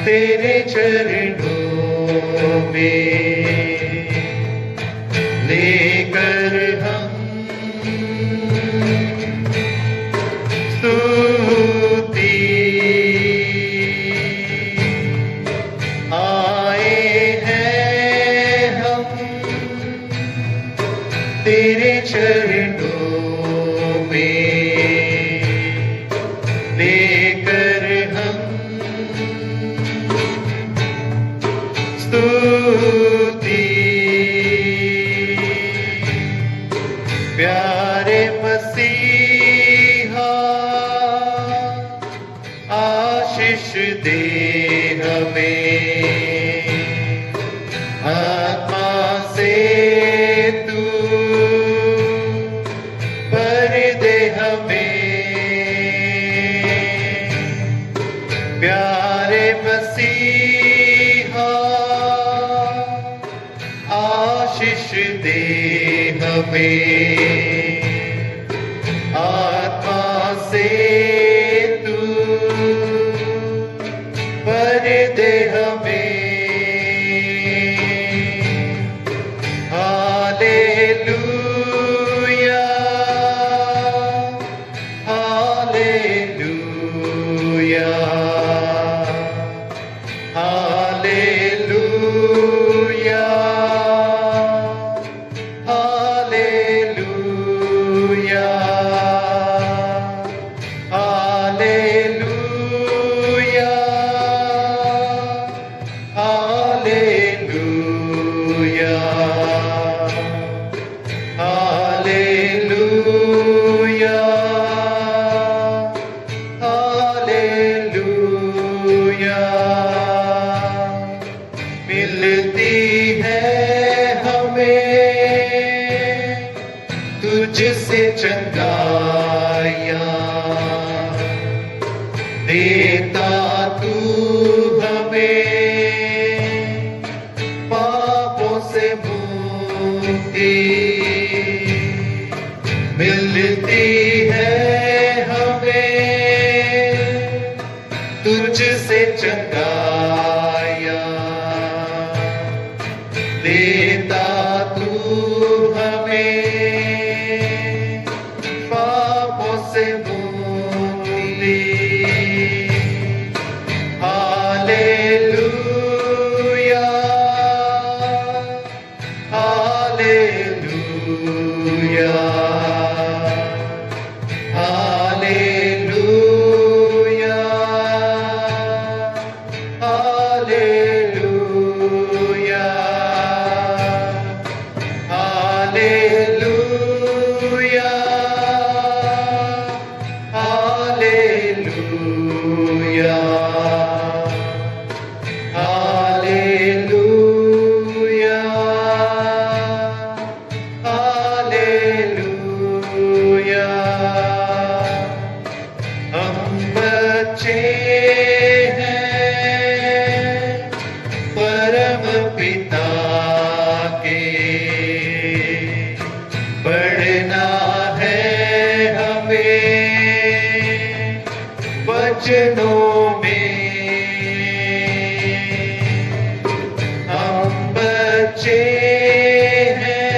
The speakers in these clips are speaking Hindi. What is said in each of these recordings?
तेरे चरणों में लेकर हम स्तुति आए हैं हम तेरे चरणों में लेकर हम स्तुति प्यारे मसीहा आशीष दे हमें आत्मा से तू भर दे हमें प्यारे मसीहा आशीष दे हमें आत्मा से तू भर दे हमें hallelujah hallelujah hallelujah hallelujah hallelujah hallelujah hallelujah hallelujah मिलती है हमें तुझसे चंगाइयाँ देता तू हमें पापों से मुक्ति मिलती है हमें तुझसे चंगाइयाँ देता तू हमें पापों से मुक्ति hallelujah hallelujah hallelujah hallelujah hallelujah hallelujah hallelujah hallelujah हम बच्चे हैं परम पिता के बढ़ना है हमें वचनों में हम बच्चे हैं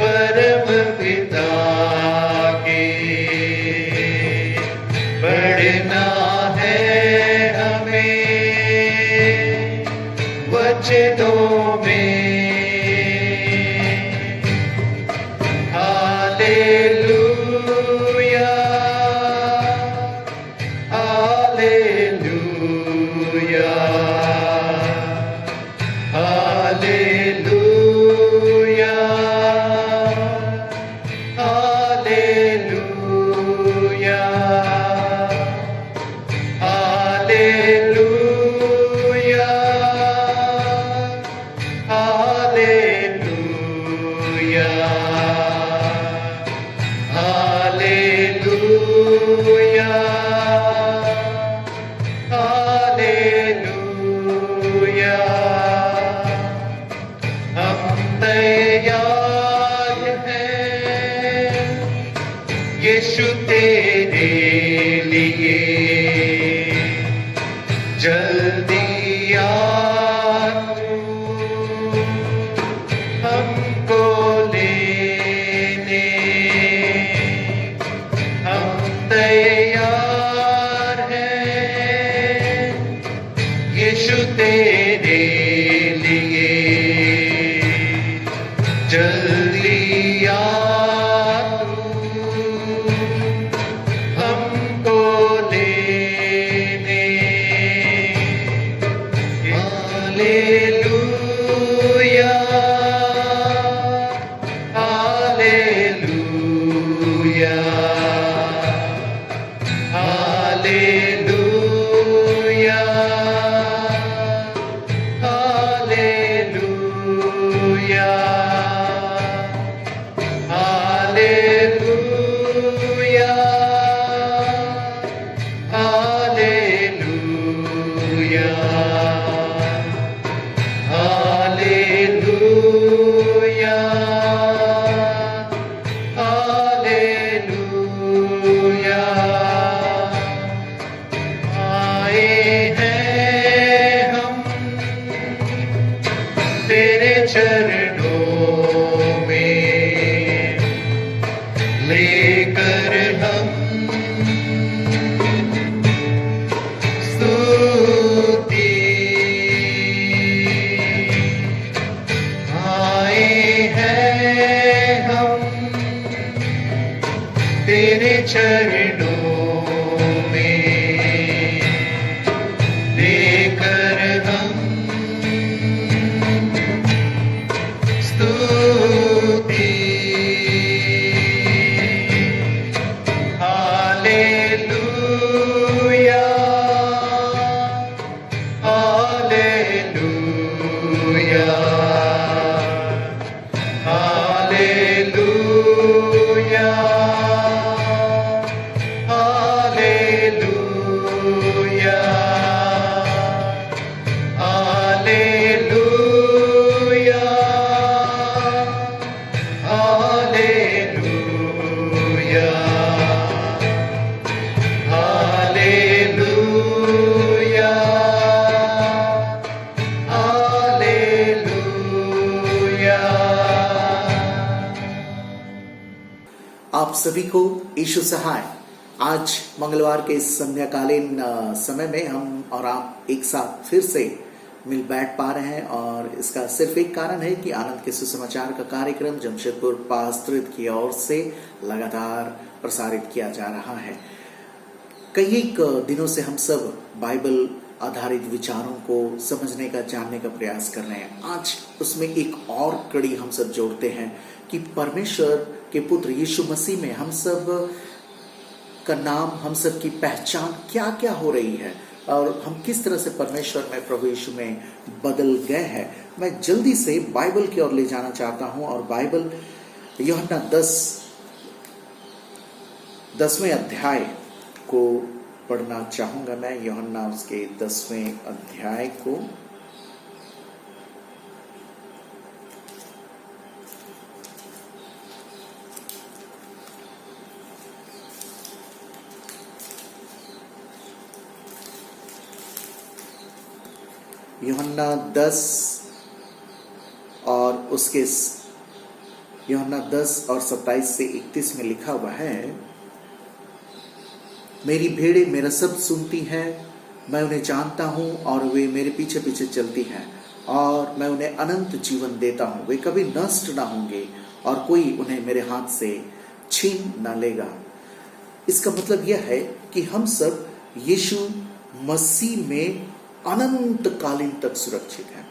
परम पिता के बढ़ना है हमें वचनों में hallelujah hallelujah hallelujah hallelujah hallelujah hallelujah hallelujah hallelujah हम तैयार हैं यीशु तेरे लिए चरणों में लेकर हम स्तुति आए हैं हम तेरे चरणों में लेकर हम स्तुति hallelujah hallelujah hallelujah hallelujah hallelujah hallelujah hallelujah hallelujah. आप सभी को यीशु सहाय। आज मंगलवार के इस संध्याकालीन समय में हम और आप एक साथ फिर से मिल बैठ पा रहे हैं और इसका सिर्फ एक कारण है कि आनंद के सुसमाचार का कार्यक्रम जमशेदपुर पास्त्रित की ओर से लगातार प्रसारित किया जा रहा है। कई एक दिनों से हम सब बाइबल आधारित विचारों को समझने का, जानने का प्रयास कर रहे हैं। आज उसमें एक और कड़ी हम सब जोड़ते हैं कि परमेश्वर के पुत्र यीशु मसीह में हम सब का नाम, हम सब की पहचान क्या क्या हो रही है और हम किस तरह से परमेश्वर में, प्रभु यीशु में बदल गए हैं। मैं जल्दी से बाइबल की ओर ले जाना चाहता हूं और बाइबल यूहन्ना 10वें अध्याय को पढ़ना चाहूंगा। मैं यूहन्ना उसके 10वें अध्याय को यूहन्ना 10 और उसके यूहन्ना 10 और 27 से 31 में लिखा हुआ है, मेरी भेड़ें मेरा शब्द सुनती हैं, मैं उन्हें जानता हूं और वे मेरे पीछे पीछे चलती हैं और मैं उन्हें अनंत जीवन देता हूं। वे कभी नष्ट ना होंगे और कोई उन्हें मेरे हाथ से छीन ना लेगा। इसका मतलब यह है कि हम सब यीशु मसीह में अनंत कालीन तक सुरक्षित है।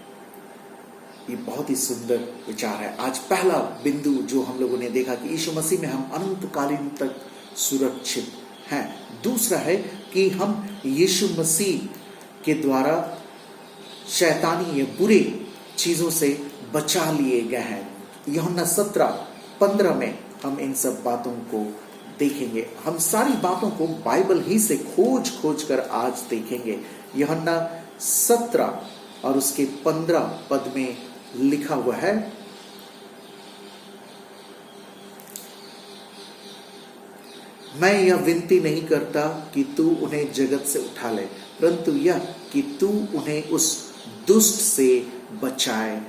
ये बहुत ही सुंदर विचार है। आज पहला बिंदु जो हम लोगों ने देखा कि यीशु मसीह में हम अनंत कालीन तक सुरक्षित हैं। दूसरा है कि हम यीशु मसीह के द्वारा शैतानी या बुरे चीजों से बचा लिए गए हैं। यूहन्ना 17:15 में हम इन सब बातों को देखेंगे। हम सारी बातों को बाइबल ही से खोज कर आज देखेंगे। यूहन्ना 17 और उसके 15 पद में लिखा हुआ है, मैं यह विनती नहीं करता कि तू उन्हें जगत से उठा ले, परंतु यह कि तू उन्हें उस दुष्ट से बचाए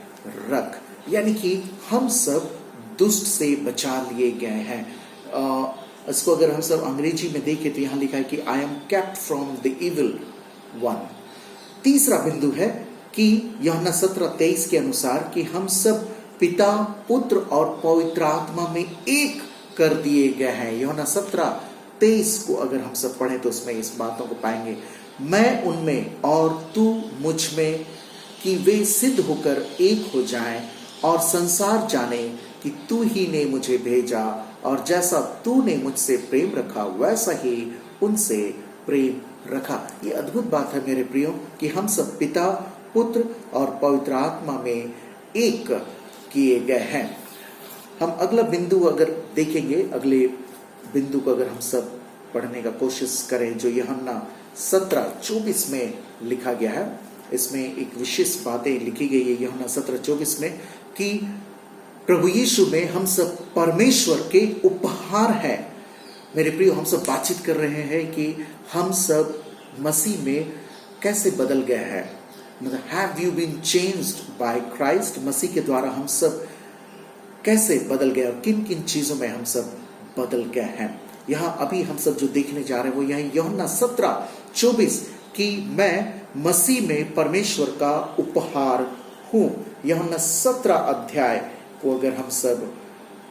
रख। यानी कि हम सब दुष्ट से बचा लिए गए हैं। इसको अगर हम सब अंग्रेजी में देखें तो यहां लिखा है कि I am kept from the evil one. तीसरा बिंदु है कि यूहन्ना 17:23 के अनुसार कि हम सब पिता, पुत्र और पवित्र आत्मा में एक कर दिए गए हैं। यूहन्ना 17:23 को अगर हम सब पढ़ें तो उसमें इस बातों को पाएंगे, मैं उनमें और तू मुझ में, कि वे सिद्ध होकर एक हो जाएं और संसार जाने कि तू ही ने मुझे भेजा और जैसा तूने मुझसे प्रेम रखा वैसा ही उनसे प्रेम रखा। ये अद्भुत बात है मेरे प्रियो कि हम सब पिता, पुत्र और पवित्र आत्मा में एक किए गए हैं। हम अगला बिंदु अगर देखेंगे, अगले बिंदु को अगर हम सब पढ़ने का कोशिश करें, जो यूहन्ना 17:24 में लिखा गया है। इसमें एक विशेष बातें लिखी गई है यूहन्ना 17:24 में कि प्रभु यीशु में हम सब परमेश्वर के उपहार हैं। मेरे प्रियो, हम सब बातचीत कर रहे हैं कि हम सब मसीह में कैसे बदल गए हैं। मतलब have you been changed by Christ, मसीह के द्वारा हम सब कैसे बदल गए और किन किन चीजों में हम सब बदल गए हैं। यहाँ अभी हम सब जो देखने जा रहे हैं वो यहाँ यूहन्ना 17:24 कि मैं मसीह में परमेश्वर का उपहार हूं। यूहन्ना 17 अध्याय को अगर हम सब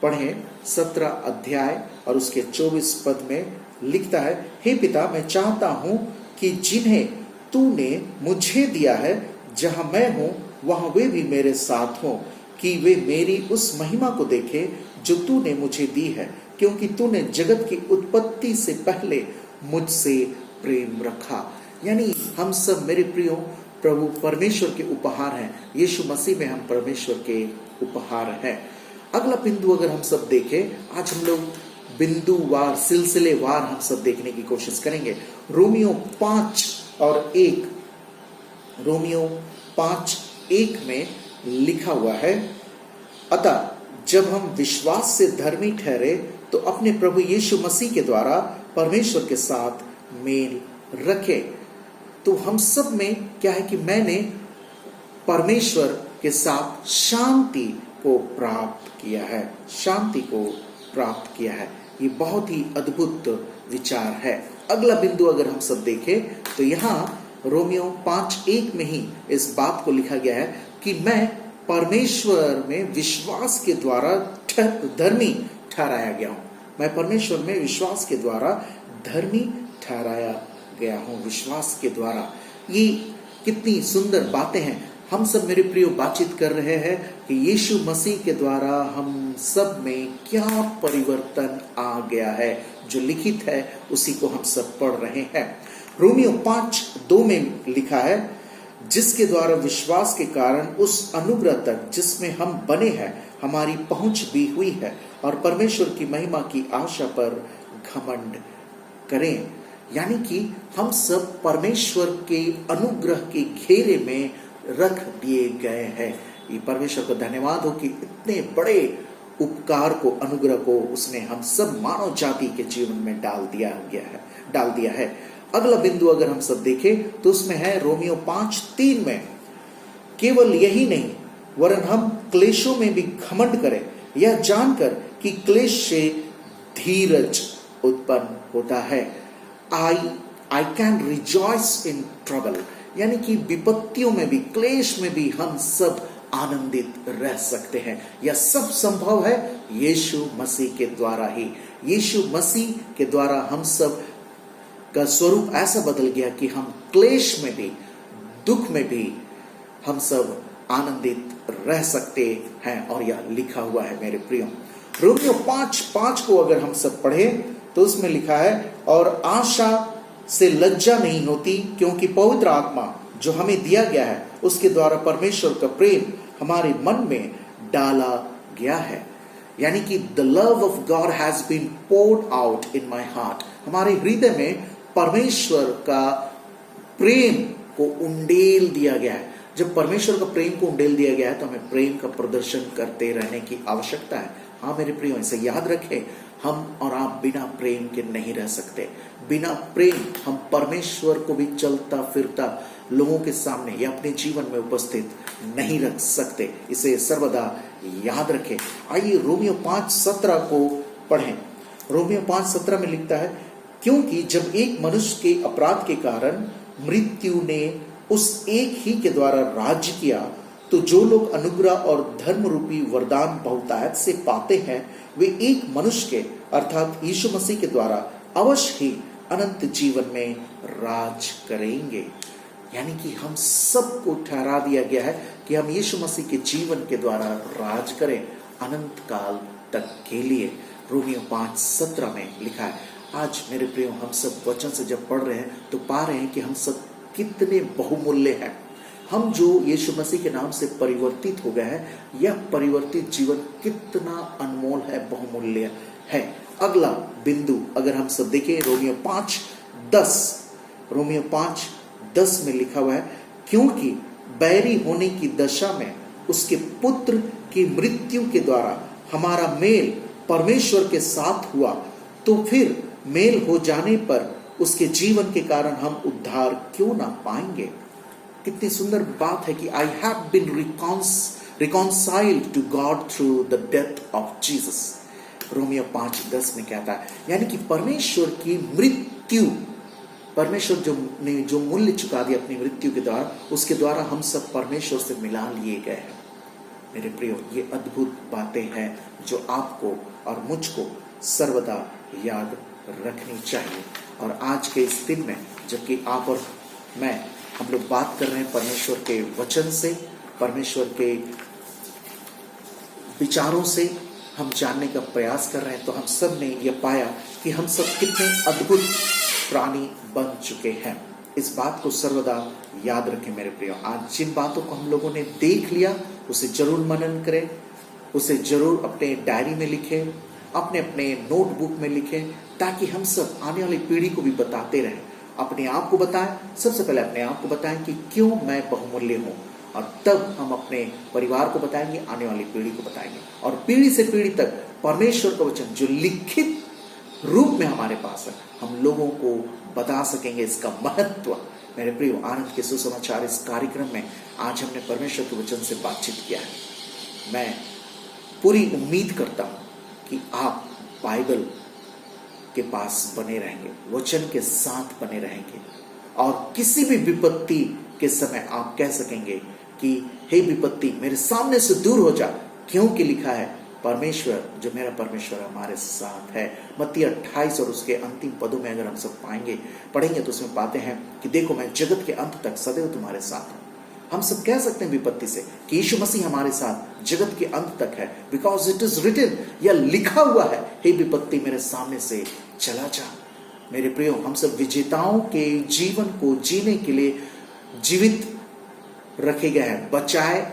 पढ़ें, 17 अध्याय और उसके 24 पद में लिखता है, हे पिता, मैं चाहता हूं कि जिन्हें तूने मुझे दिया है, जहां मैं हूं वहां वे भी मेरे साथ हों, कि वे मेरी उस महिमा को देखें जो तूने मुझे दी है, क्योंकि तूने जगत की उत्पत्ति से पहले मुझसे प्रेम रखा। यानी हम सब मेरे प्रियो प्रभु परमेश्वर के उपहार हैं। यीशु मसीह में हम परमेश्वर के उपहार हैं। अगला बिंदु अगर हम सब देखें, आज हम लोग बिंदुवार, सिलसिलेवार हम सब देखने की कोशिश करेंगे। रोमियो 5:1, रोमियो 5:1 में लिखा हुआ है, अतः जब हम विश्वास से धर्मी ठहरे तो अपने प्रभु यीशु मसीह के द्वारा परमेश्वर के साथ मेल रखे। तो हम सब में क्या है कि मैंने परमेश्वर के साथ शांति को प्राप्त किया है, शांति को प्राप्त किया है। ये बहुत ही अद्भुत विचार है। अगला बिंदु अगर हम सब देखें तो यहाँ रोमियो 5:1 में ही इस बात को लिखा गया है कि मैं परमेश्वर में विश्वास के द्वारा धर्मी ठहराया गया हूं। मैं परमेश्वर में विश्वास के द्वारा धर्मी ठहराया गया हूं, विश्वास के द्वारा। ये कितनी सुंदर बातें हैं। हम सब मेरे प्रियो बातचीत कर रहे हैं कि यीशु मसीह के द्वारा हम सब में क्या परिवर्तन आ गया है। जो लिखित है उसी को हम सब पढ़ रहे हैं। रोमियो 5:2 में लिखा है, जिसके द्वारा विश्वास के कारण उस अनुग्रह तक जिसमें हम बने हैं हमारी पहुंच भी हुई है, और परमेश्वर की महिमा की आशा पर घमंड करें। यानी कि हम सब परमेश्वर के अनुग्रह के घेरे में रख दिए गए हैं। ये परमेश्वर का धन्यवाद हो कि इतने बड़े उपकार को, अनुग्रह को उसने हम सब मानव जाति के जीवन में डाल दिया है। अगला बिंदु अगर हम सब देखें तो उसमें है रोमियो 5:3 में, केवल यही नहीं वरन हम क्लेशों में भी घमंड करें, यह जानकर कि क्लेश से धीरज उत्पन्न होता है। I can rejoice in trouble, यानी कि विपत्तियों में भी, क्लेश में भी हम सब आनंदित रह सकते हैं। यह सब संभव है यीशु मसीह के द्वारा ही। यीशु मसीह के द्वारा हम सब का स्वरूप ऐसा बदल गया कि हम क्लेश में भी, दुख में भी हम सब आनंदित रह सकते हैं। और यह लिखा हुआ है मेरे प्रियो। रोमियो 5:5 को अगर हम सब पढ़ें तो उसमें लिखा है, और आशा से लज्जा नहीं होती, क्योंकि पवित्र आत्मा जो हमें दिया गया है उसके द्वारा परमेश्वर का प्रेम हमारे मन में डाला गया है। यानी कि the love of God has been poured out in my heart. हमारे हृदय में परमेश्वर का प्रेम को उंडेल दिया गया है। जब परमेश्वर का प्रेम को उंडेल दिया गया है तो हमें प्रेम का प्रदर्शन करते रहने की आवश्यकता है। हाँ मेरे प्रियो, इसे याद रखें, हम और आप बिना प्रेम के नहीं रह सकते। बिना प्रेम हम परमेश्वर को भी चलता फिरता लोगों के सामने या अपने जीवन में उपस्थित नहीं रख सकते। इसे सर्वदा याद रखें। आइए रोमियो 5:17 को पढ़ें। रोमियो 5:17 में लिखता है, क्योंकि जब एक मनुष्य के अपराध के कारण मृत्यु ने उस एक ही के द्वारा राज्य किया, तो जो लोग अनुग्रह और धर्म रूपी वरदान बहुतायत से पाते हैं वे एक मनुष्य के अर्थात यीशु मसीह के द्वारा अवश्य ही अनंत जीवन में राज करेंगे। यानी कि हम सबको ठहरा दिया गया है कि हम यीशु मसीह के जीवन के द्वारा राज करें अनंत काल तक के लिए। रोमियो 5:17 में लिखा है। आज मेरे प्रियो, हम सब वचन से जब पढ़ रहे हैं तो पा रहे हैं कि हम सब कितने बहुमूल्य हैं। हम जो यीशु मसीह के नाम से परिवर्तित हो गए हैं, यह परिवर्तित जीवन कितना अनमोल है, बहुमूल्य है। अगला बिंदु अगर हम सब देखें, रोमियो 5:10 में लिखा हुआ है, क्योंकि बैरी होने की दशा में उसके पुत्र की मृत्यु के द्वारा हमारा मेल परमेश्वर के साथ हुआ, तो फिर मेल हो जाने पर उसके जीवन के कारण हम उद्धार क्यों ना पाएंगे। कितनी सुंदर बात है कि I have been reconciled to God through the death of Jesus. Romeo 5:10 में कहता है, यानी कि परमेश्वर की मृत्यु, परमेश्वर जो मूल्य चुका दिया अपनी मृत्यु के द्वारा, उसके द्वारा हम सब परमेश्वर से मिला लिए गए हैं। मेरे प्रियो, ये अद्भुत बातें हैं जो आपको और मुझको सर्वदा याद रखनी चाहिए। और आज के इस दिन में जबकि आप और मैं, हम लोग बात कर रहे हैं परमेश्वर के वचन से, परमेश्वर के विचारों से हम जानने का प्रयास कर रहे हैं, तो हम सब ने यह पाया कि हम सब कितने अद्भुत प्राणी बन चुके हैं। इस बात को सर्वदा याद रखें मेरे प्रियो। आज जिन बातों को हम लोगों ने देख लिया, उसे जरूर मनन करें, उसे जरूर अपने डायरी में लिखें, अपने अपने नोटबुक में लिखें, ताकि हम सब आने वाली पीढ़ी को भी बताते रहें। अपने आप को बताएं, सबसे पहले अपने आप को बताएं कि क्यों मैं बहुमूल्य हूं, और तब हम अपने परिवार को बताएंगे, आने वाली पीढ़ी को बताएंगे, और पीढ़ी से पीढ़ी तक परमेश्वर का वचन जो लिखित रूप में हमारे पास है, हम लोगों को बता सकेंगे इसका महत्व। मेरे प्रियो, आनंद के सुसमाचार इस कार्यक्रम में आज हमने परमेश्वर के वचन से बातचीत किया है। मैं पूरी उम्मीद करता हूं कि आप बाइबल के पास बने रहेंगे, वचन के साथ बने रहेंगे, और किसी भी विपत्ति के समय आप कह सकेंगे कि हे विपत्ति मेरे सामने से दूर हो जा, क्योंकि लिखा है परमेश्वर, जो मेरा परमेश्वर हमारे साथ है। मत्ती 28 और उसके अंतिम पदों में अगर हम सब पढ़ेंगे तो उसमें पाते हैं कि देखो मैं जगत के अंत तक सदैव तुम्हारे साथ हूं। हम सब कह सकते हैं विपत्ति से कि यीशु मसीह हमारे साथ जगत के अंत तक है, बिकॉज इट इज रिटन, या लिखा हुआ है, हे विपत्ति मेरे सामने से चला जा। मेरे प्रियो, हम सब विजेताओं के जीवन को जीने के लिए जीवित रखे गए हैं, बचाए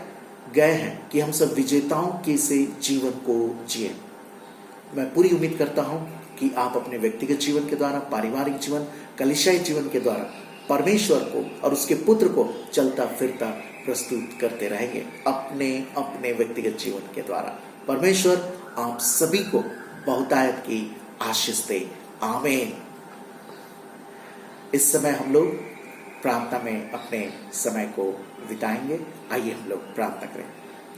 गए हैं कि हम सब विजेताओं के से जीवन को जिए। मैं पूरी उम्मीद करता हूं कि आप अपने व्यक्तिगत जीवन के द्वारा, पारिवारिक जीवन, कलीसियाई जीवन के द्वारा परमेश्वर को और उसके पुत्र को चलता फिरता प्रस्तुत करते रहेंगे अपने अपने व्यक्तिगत जीवन के द्वारा। परमेश्वर आप सभी को बहुतायत की आशीष दे। आमीन। इस समय हम लोग प्रार्थना में अपने समय को बिताएंगे। आइए हम लोग प्रार्थना करें।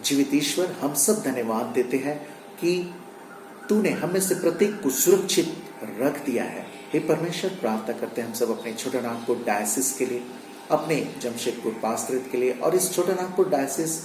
जीवित ईश्वर, हम सब धन्यवाद देते हैं कि तूने हमें से प्रत्येक को सुरक्षित रख दिया है। हे परमेश्वर, प्रार्थना करते हैं हम सब अपने छोटा नागपुर डायसिस के लिए, अपने जमशेदपुर पास्त्रेत के लिए, और इस छोटा नागपुर डायसिस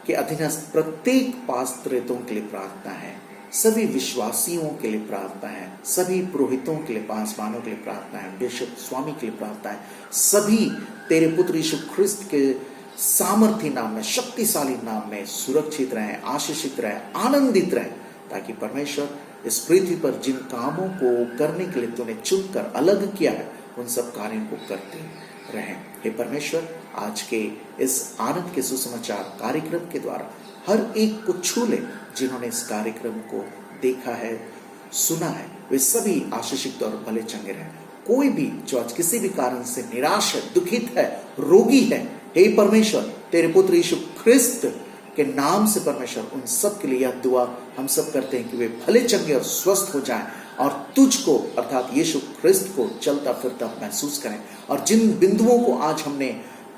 के अधीनस्थ प्रत्येक पास्त्रेतों के लिए प्रार्थना है। सभी विश्वासियों के लिए प्रार्थना है, सभी पुरोहितों के लिए, पासवानों के लिए प्रार्थना है, बिशप स्वामी के लिए प्रार्थना है। सभी तेरे पुत्र यीशु ख्रिस्त के सामर्थी नाम में, शक्तिशाली नाम में सुरक्षित रहें, आशीषित रहें, आनंदित रहें, ताकि परमेश्वर इस पृथ्वी पर जिन कामों को करने के लिए तूने चुनकर अलग किया है, उन सब कार्यों को करते रहें। हे परमेश्वर, आज के इस आनंद के सुसमाचार कार्यक्रम के द्वारा हर एक को छू ले। जिन्होंने इस कार्यक्रम को देखा है, सुना है, वे सभी आशीषित और भले चंगे रहें। कोई भी जो आज किसी भी कारण से निराश है, दुखित है, रोगी है, हे परमेश्वर, तेरे पुत्र यीशु ख्रिस्त के नाम से परमेश्वर उन सब के लिए यह दुआ हम सब करते हैं कि वे भले चंगे और स्वस्थ हो जाएं, और तुझको अर्थात यीशु ख्रिस्त को चलता फिरता महसूस करें। और जिन बिंदुओं को आज हमने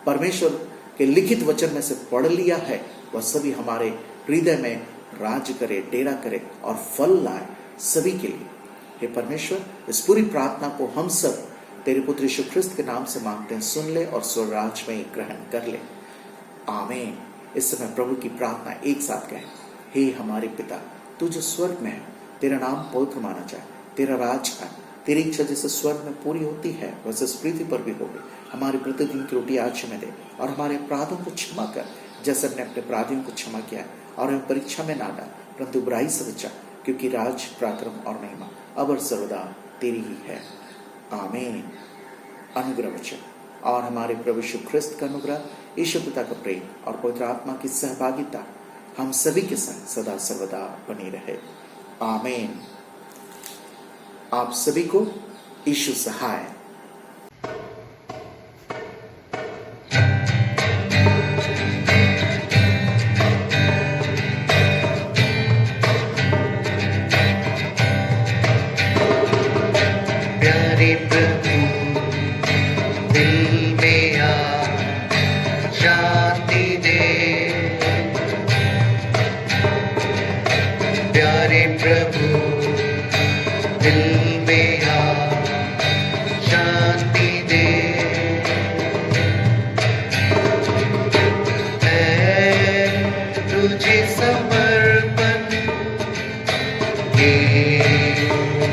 परमेश्वर के लिखित वचन में से पढ़ लिया है, वह सभी हमारे हृदय में राज करे, डेरा करे और फल लाए सभी के लिए। हे परमेश्वर, इस पूरी प्रार्थना को हम सब तेरे पुत्र यीशु ख्रिस्त के नाम से मांगते हैं, सुन ले और स्वर्गराज में ग्रहण कर ले। आमीन। इस समय प्रभु की प्रार्थना एक साथ कहें। हे हमारे पिता, तू जो स्वर्ग में है, तेरा नाम पवित्र माना जाए, तेरा राज आए, तेरी इच्छा जैसे स्वर्ग में पूरी होती है वैसे इस पृथ्वी पर भी होगी। हमारी प्रतिदिन की रोटी आज हमें दे, और हमारे अपराधों को क्षमा कर जैसे हमने अपने अपराधियों को क्षमा किया है, और हमें परीक्षा में ना डाल परंतु बुराई से बचा, क्योंकि राज, पराक्रम और महिमा अब और सर्वदा तेरी ही है। आमीन। अनुग्रह वचन और हमारे प्रभु यीशु ख्रिस्त का अनुग्रह, ईश्वर पिता का प्रेम और पवित्र आत्मा की सहभागिता हम सभी के संग सदा सर्वदा बनी रहे। आमीन। आप सभी को यीशु सहाय। प्यारे प्रभु दिल में आ शांति दे, प्यारे प्रभु दिल में आ शांति दे। है तुझे समर्पण ये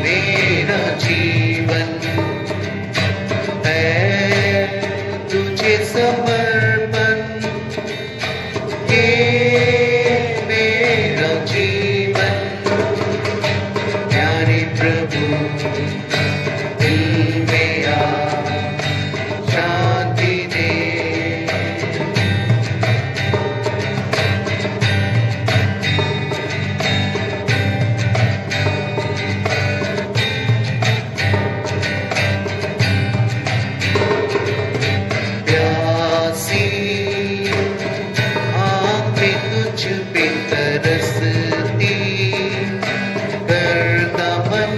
मेरा जीवन, है तुझे समर्पण ये मेरा जीवन। प्यारे प्रभु दिल में आ शांति दे, प्यासी आँखें तुझ पे तरसती, करता मन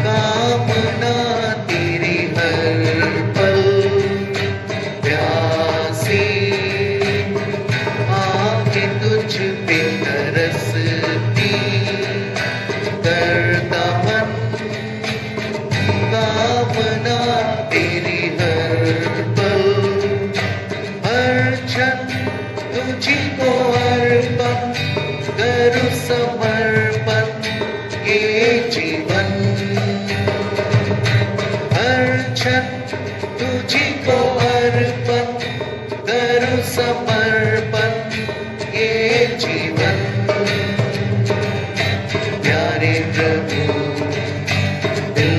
कामना तेरी हर पल। प्यासी आँखें तुझ पे तरसती, करता मन कामना तेरी हर पल। हर क्षण तुझी को अर्पण करूं समर्पण ये जीवन। हर क्षण तुझी को अर्पण करूं समर्पण ये जीवन। प्यारे प्रभु दिल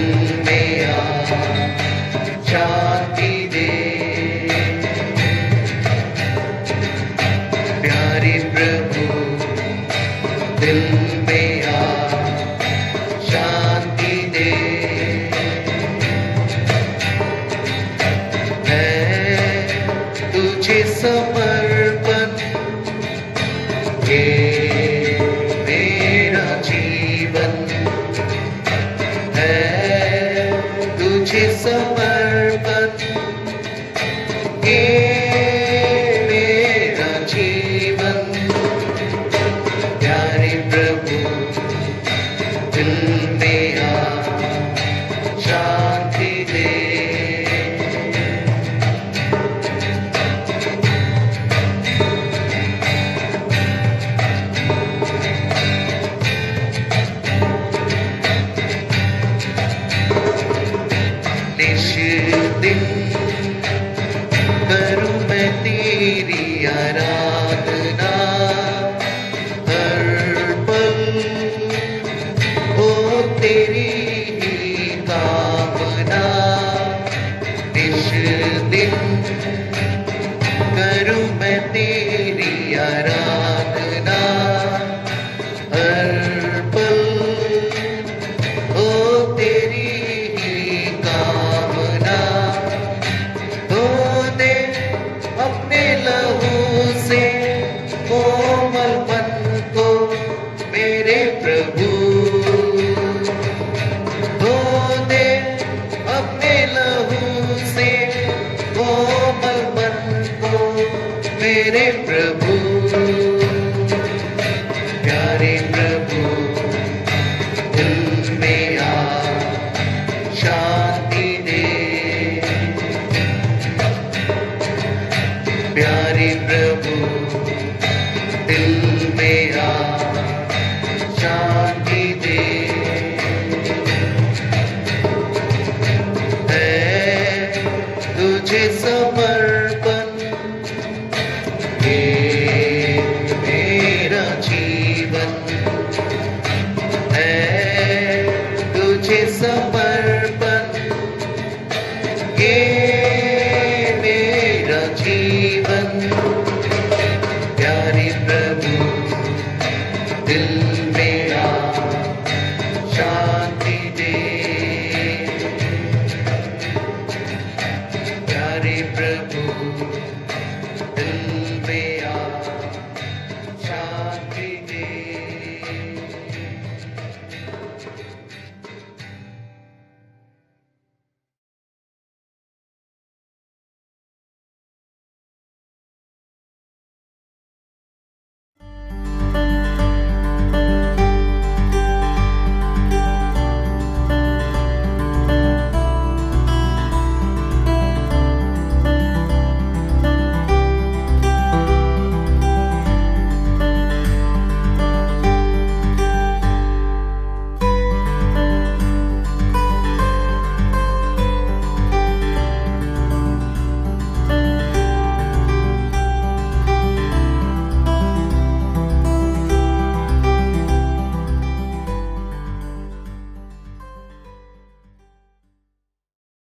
में आ शांति दे, प्यारे प्रभु दिल में आ शांति दे। है तुझे समर्पण ये मेरा जीवन, है तुझे समर्पण ये मेरा जीवन। प्यारे प्रभु दिल में आ शांति दे, निश दिन करूं मैं तेरी आराधना। हर पल हो तेरी ही कामना। निश दिन करूं मैं तेरी आराधना। हर पल हो तेरी ही कामना। धो दे अपने लहू से कोमल मन को मेरे प्रभु। धो दे अपने लहू से कोमल मन को मेरे प्रभु। प्यारे प्रभु दिल में आ शांति दे, प्यारे प्रभु दिल में आ शांति दे। है तुझे समर्पण